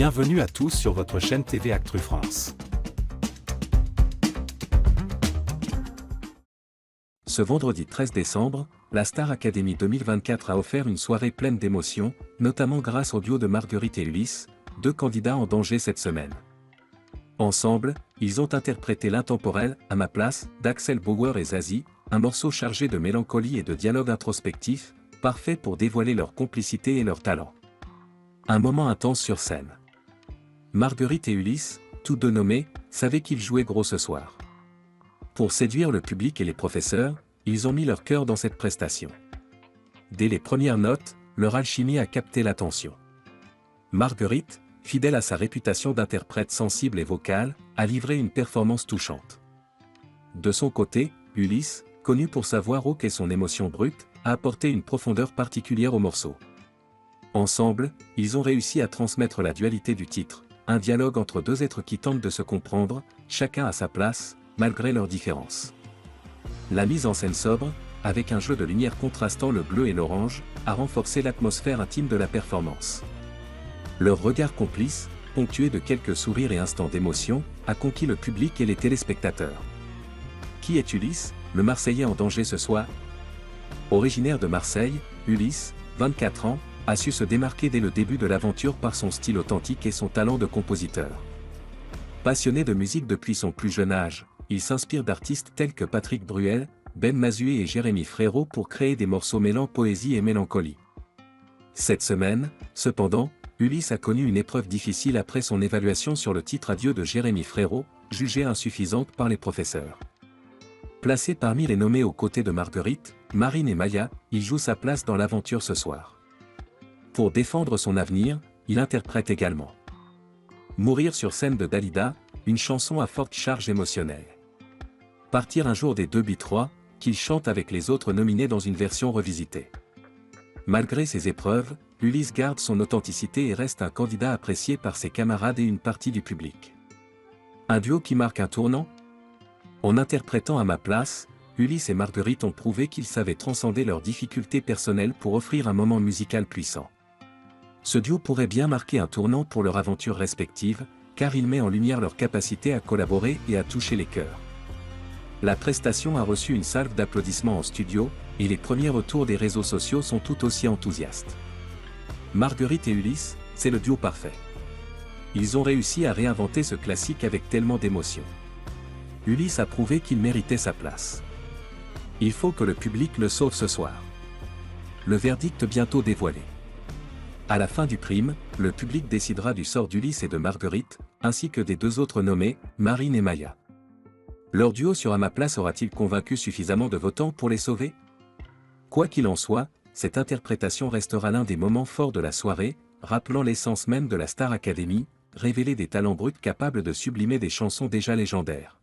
Bienvenue à tous sur votre chaîne TV Actu France. Ce vendredi 13 décembre, la Star Academy 2024 a offert une soirée pleine d'émotions, notamment grâce au duo de Marguerite et Ulysse, deux candidats en danger cette semaine. Ensemble, ils ont interprété l'intemporel « À ma place » d'Axel Bauer et Zazie, un morceau chargé de mélancolie et de dialogue introspectif, parfait pour dévoiler leur complicité et leur talent. Un moment intense sur scène. Marguerite et Ulysse, tous deux nommés, savaient qu'ils jouaient gros ce soir. Pour séduire le public et les professeurs, ils ont mis leur cœur dans cette prestation. Dès les premières notes, leur alchimie a capté l'attention. Marguerite, fidèle à sa réputation d'interprète sensible et vocale, a livré une performance touchante. De son côté, Ulysse, connu pour sa voix rauque et son émotion brute, a apporté une profondeur particulière au morceau. Ensemble, ils ont réussi à transmettre la dualité du titre, un dialogue entre deux êtres qui tentent de se comprendre, chacun à sa place, malgré leurs différences. La mise en scène sobre, avec un jeu de lumière contrastant le bleu et l'orange, a renforcé l'atmosphère intime de la performance. Leur regard complice, ponctué de quelques sourires et instants d'émotion, a conquis le public et les téléspectateurs. Qui est Ulysse, le Marseillais en danger ce soir? Originaire de Marseille, Ulysse, 24 ans, a su se démarquer dès le début de l'aventure par son style authentique et son talent de compositeur. Passionné de musique depuis son plus jeune âge, il s'inspire d'artistes tels que Patrick Bruel, Ben Mazué et Jérémy Frérot pour créer des morceaux mêlant poésie et mélancolie. Cette semaine, cependant, Ulysse a connu une épreuve difficile après son évaluation sur le titre Adieu de Jérémy Frérot, jugée insuffisante par les professeurs. Placé parmi les nommés aux côtés de Marguerite, Marine et Maya, il joue sa place dans l'aventure ce soir. Pour défendre son avenir, il interprète également Mourir sur scène de Dalida, une chanson à forte charge émotionnelle. Partir un jour des 2B3, qu'il chante avec les autres nominés dans une version revisitée. Malgré ces épreuves, Ulysse garde son authenticité et reste un candidat apprécié par ses camarades et une partie du public. Un duo qui marque un tournant? En interprétant À ma place, Ulysse et Marguerite ont prouvé qu'ils savaient transcender leurs difficultés personnelles pour offrir un moment musical puissant. Ce duo pourrait bien marquer un tournant pour leur aventure respective, car il met en lumière leur capacité à collaborer et à toucher les cœurs. La prestation a reçu une salve d'applaudissements en studio, et les premiers retours des réseaux sociaux sont tout aussi enthousiastes. Marguerite et Ulysse, c'est le duo parfait. Ils ont réussi à réinventer ce classique avec tellement d'émotion. Ulysse a prouvé qu'il méritait sa place. Il faut que le public le sauve ce soir. Le verdict bientôt dévoilé. À la fin du prime, le public décidera du sort d'Ulysse et de Marguerite, ainsi que des deux autres nommés, Marine et Maya. Leur duo sur À ma place aura-t-il convaincu suffisamment de votants pour les sauver? Quoi qu'il en soit, cette interprétation restera l'un des moments forts de la soirée, rappelant l'essence même de la Star Academy, révéler des talents bruts capables de sublimer des chansons déjà légendaires.